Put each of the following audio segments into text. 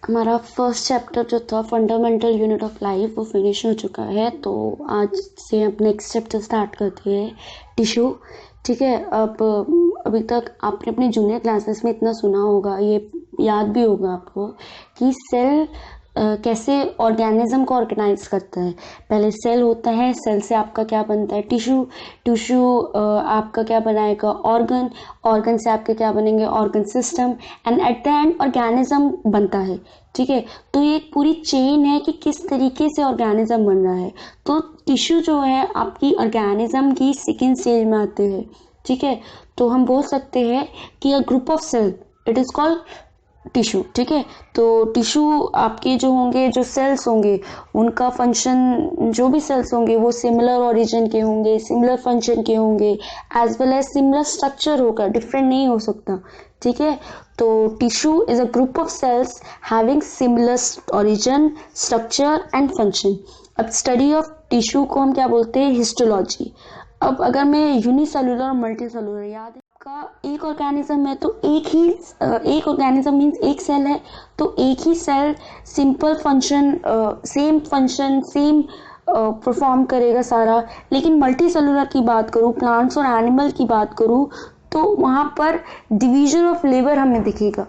हमारा first chapter जो था फंडामेंटल यूनिट ऑफ लाइफ वो फिनिश हो चुका है। तो आज से हम नेक्स्ट चैप्टर स्टार्ट करते हैं, टिश्यू। ठीक है। अब अभी तक आपने अपने जूनियर क्लासेस में इतना सुना होगा, ये याद भी होगा आपको कि सेल कैसे ऑर्गेनिज्म को ऑर्गेनाइज करता है। पहले सेल होता है, सेल से आपका क्या बनता है, टिश्यू। टिश्यू आपका क्या बनाएगा, ऑर्गन। ऑर्गन से आपके क्या बनेंगे, organ system. And at the end organism बनता है। ठीक है। तो ये एक पूरी चेन है कि किस तरीके से ऑर्गेनिज्म बन रहा है। तो टिश्यू जो है आपकी ऑर्गेनिज्म की सेकेंड स्टेज में आते हैं। ठीक है। तो हम बोल सकते हैं कि a group of cell it is called tissue. ठीक है। तो टिश्यू आपके जो होंगे, जो सेल्स होंगे, उनका फंक्शन, जो भी सेल्स होंगे वो सिमिलर ओरिजिन के होंगे, सिमिलर फंक्शन के होंगे, as well as similar structure होगा, डिफरेंट नहीं हो सकता। ठीक है। तो tissue is a group of cells having similar origin, structure and function. अब स्टडी ऑफ टिश्यू को हम क्या बोलते हैं, हिस्टोलॉजी। अब अगर मैं यूनिसेलुलर और मल्टी सेलुलर, याद है का एक ऑर्गेनिज्म है तो एक ऑर्गेनिज्म मीन्स एक सेल है, तो एक ही cell simple function, same function, same perform करेगा सारा। लेकिन मल्टी सेलुलर की बात करूँ, प्लांट्स और एनिमल की बात करूँ, तो वहाँ पर डिवीजन ऑफ लेबर हमें दिखेगा।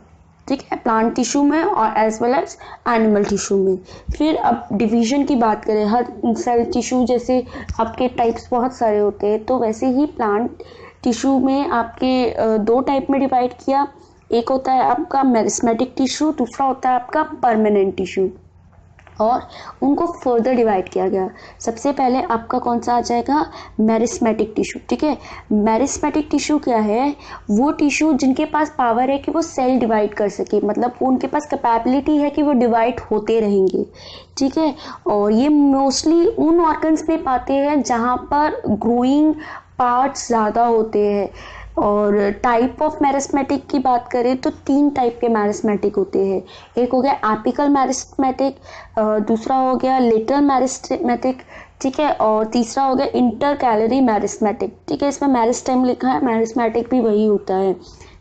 ठीक है, प्लांट टिश्यू में और as well as animal tissue में। फिर अब डिवीजन की बात करें, हर सेल टिश्यू जैसे आपके टाइप्स बहुत सारे होते हैं, तो वैसे ही प्लांट टिश्यू में आपके दो टाइप में डिवाइड किया। एक होता है आपका मेरिस्मेटिक टिश्यू, दूसरा होता है आपका परमानेंट टिश्यू, और उनको फर्दर डिवाइड किया गया। सबसे पहले आपका कौन सा आ जाएगा, मेरिस्मेटिक टिश्यू। ठीक है। मेरिस्मेटिक टिश्यू क्या है, वो टिश्यू जिनके पास पावर है कि वो सेल डिवाइड कर सके, मतलब उनके पास कैपेबिलिटी है कि वो डिवाइड होते रहेंगे। ठीक है। और ये मोस्टली उन ऑर्गन्स में पाते हैं जहाँ पर ग्रोइंग पार्ट्स ज़्यादा होते हैं। और टाइप ऑफ मैरिस्मेटिक की बात करें तो तीन टाइप के मैरिस्मेटिक होते हैं। एक हो गया एपिकल मैरिस्मेटिक, दूसरा हो गया लेटरल मैरिस्मेटिक, ठीक है, और तीसरा हो गया इंटर कैलरी मैरिस्मेटिक। ठीक है, इसमें मैरिस्टेम लिखा है, मैरिस्मेटिक भी वही होता है।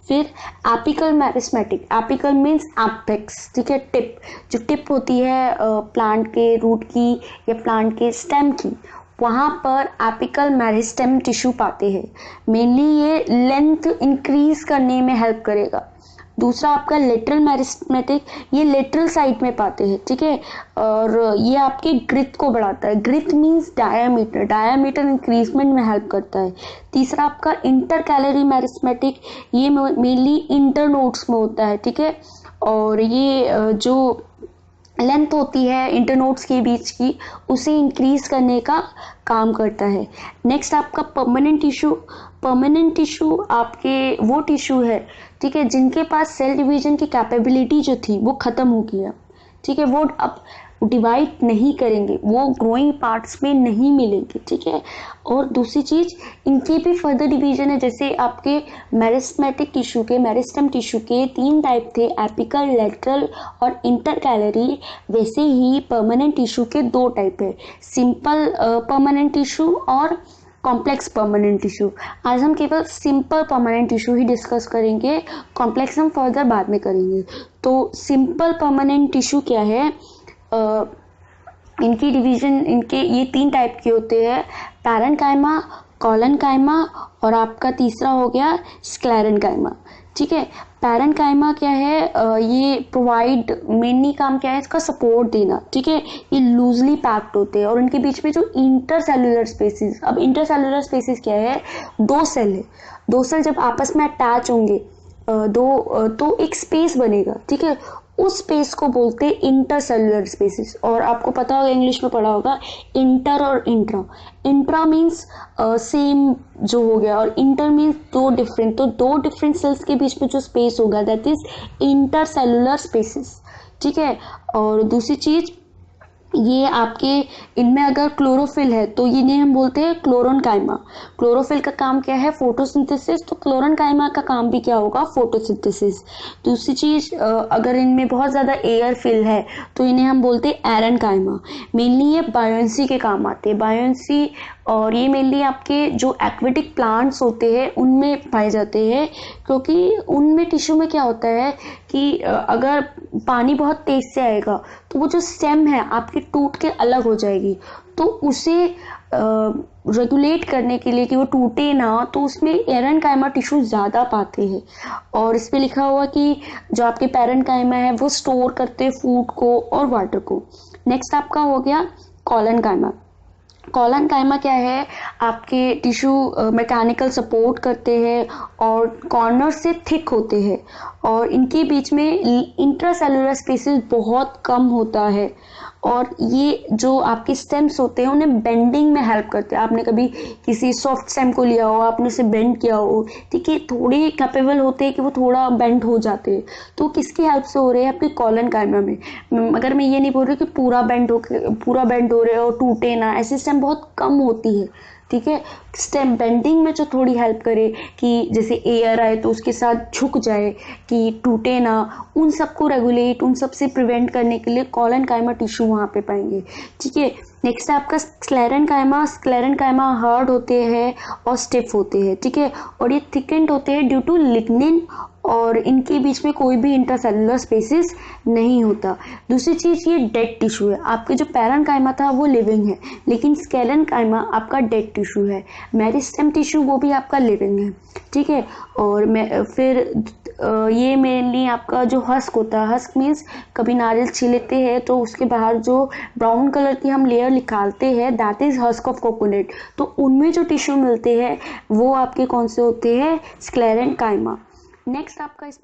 फिर apical meristematic, apical means apex, ठीक है, टिप, जो टिप होती है प्लांट के रूट की या प्लांट के स्टेम की, वहाँ पर एपिकल मेरिस्टेम टिश्यू पाते हैं। मेनली ये लेंथ इंक्रीज करने में हेल्प करेगा। दूसरा आपका लेटरल मेरिस्मेटिक, ये लेटरल साइड में पाते हैं। ठीक है। और ये आपके ग्रिथ को बढ़ाता है, ग्रिथ मीन्स डायामीटर, डायामीटर इंक्रीजमेंट में हेल्प करता है। तीसरा आपका इंटर कैलरी मेरिस्मेटिक, ये मेनली इंटरनोड्स में होता है। ठीक है। और ये जो लेंथ होती है इंटरनोड्स के बीच की, उसे इंक्रीज करने का काम करता है। नेक्स्ट आपका परमानेंट टिश्यू। परमानेंट टिश्यू आपके वो टिश्यू है, ठीक है, जिनके पास सेल डिवीजन की कैपेबिलिटी जो थी वो खत्म हो गया। ठीक है, वो अब डिवाइड नहीं करेंगे, वो ग्रोइंग पार्ट्स में नहीं मिलेंगे। ठीक है। और दूसरी चीज, इनकी भी फर्दर डिवीजन है, जैसे आपके मेरिस्मेटिक टिश्यू के, मेरिस्टेम टिश्यू के तीन टाइप थे, एपिकल, लेटरल और इंटर कैलरी, वैसे ही परमानेंट टिश्यू के दो टाइप है, सिंपल परमानेंट टिश्यू और कॉम्प्लेक्स परमानेंट टिश्यू। आज हम केवल सिंपल परमानेंट टिश्यू ही डिस्कस करेंगे, कॉम्प्लेक्स हम फर्दर बाद में करेंगे। तो सिंपल परमानेंट टिश्यू क्या है, इनकी डिवीजन, इनके ये तीन टाइप के होते हैं, पैरेन्काइमा, कॉलनकाइमा और आपका तीसरा हो गया स्क्लेरेन्काइमा। ठीक है। पैरेन्काइमा क्या है, ये प्रोवाइड, मेनली काम क्या है इसका, सपोर्ट देना। ठीक है। ये लूजली पैक्ड होते हैं और उनके बीच में जो इंटरसेलुलर स्पेसिस, अब इंटरसेलुलर स्पेसिस क्या है, दो सेल है, दो सेल जब आपस में अटैच होंगे तो एक स्पेस बनेगा। ठीक है। उस स्पेस को बोलते हैं इंटरसेलुलर स्पेसिस। और आपको पता होगा, इंग्लिश में पढ़ा होगा, इंटर और इंट्रा। इंट्रा मीन्स सेम जो हो गया, और इंटर मीन्स दो डिफरेंट, तो दो डिफरेंट सेल्स के बीच में जो स्पेस होगा दैट इज इंटरसेलुलर स्पेसिस। ठीक है। और दूसरी चीज, ये आपके इनमें अगर क्लोरोफिल है तो इन्हें हम बोलते हैं क्लोरोनकाइमा। क्लोरोफिल का काम क्या है, फोटोसिंथेसिस, तो क्लोरोनकाइमा का काम भी क्या होगा, फोटोसिंथेसिस। दूसरी चीज, अगर इनमें बहुत ज्यादा एयर फिल है तो इन्हें हम बोलते हैं एरनकाइमा। मेनली ये बायोंसी के काम आते हैं, बायोंसी और ये मेनली आपके जो एक्वेटिक प्लांट्स होते हैं उनमें पाए जाते हैं, क्योंकि उनमें टिश्यू में क्या होता है कि अगर पानी बहुत तेज से आएगा तो वो जो स्टेम है आपकी टूट के अलग हो जाएगी, तो उसे रेगुलेट करने के लिए कि वो टूटे ना, तो उसमें एरेनकाइमा टिश्यू ज़्यादा पाते हैं। और इस पे लिखा हुआ कि जो आपके पेरेन्काइमा है वो स्टोर करते हैं फूड को और वाटर को। नेक्स्ट आपका हो गया कॉलनकाइमा। कॉलनकाइमा क्या है, आपके टिश्यू मैकेनिकल सपोर्ट करते हैं और कॉर्नर से थिक होते हैं और इनके बीच में इंट्रासेलुलर स्पेसेस बहुत कम होता है, और ये जो आपके स्टेम्स होते हैं उन्हें बेंडिंग में हेल्प करते हैं। आपने कभी किसी सॉफ्ट स्टेम को लिया हो, आपने उसे बेंड किया हो, ठीक है, थोड़े कैपेबल होते हैं कि वो थोड़ा बेंड हो जाते हैं, तो किसकी हेल्प से हो रहे हैं, आपके कॉलनकाइमा में। मगर मैं ये नहीं बोल रही कि पूरा बेंड हो रहे हो और टूटे ना, ऐसी स्टेम बहुत कम होती है, ठीक है। स्टेम बेंडिंग में जो थोड़ी हेल्प करे कि जैसे एयर आए तो उसके साथ झुक जाए कि टूटे ना, उन सबको रेगुलेट, उन सब से प्रिवेंट करने के लिए कॉलनकाइमा टिश्यू वहाँ पे पाएंगे, ठीक है। नेक्स्ट है आपका स्क्लेरेनकाइमा। स्क्लेरेनकाइमा हार्ड होते हैं और स्टिफ होते हैं, ठीक है, और ये थिकेंड होते हैं ड्यू टू लिग्निन, और इनके बीच में कोई भी इंटरसेलुलर स्पेसिस नहीं होता। दूसरी चीज़, ये डेड टिश्यू है। आपके जो पेरेन्काइमा था वो लिविंग है, लेकिन स्क्लेरेनकाइमा आपका डेड टिश्यू है। मेरिस्टेम टिश्यू वो भी आपका लिविंग है, ठीक है। और फिर ये मेनली आपका जो हस्क होता है, हस्क मीन्स कभी नारियल छील लेते हैं तो उसके बाहर जो ब्राउन कलर की हम लेयर निकालते हैं, that is husk of coconut. तो उनमें जो टिश्यू मिलते हैं वो आपके कौन से होते हैं, स्क्लेरेनकाइमा। नेक्स्ट आपका इसमें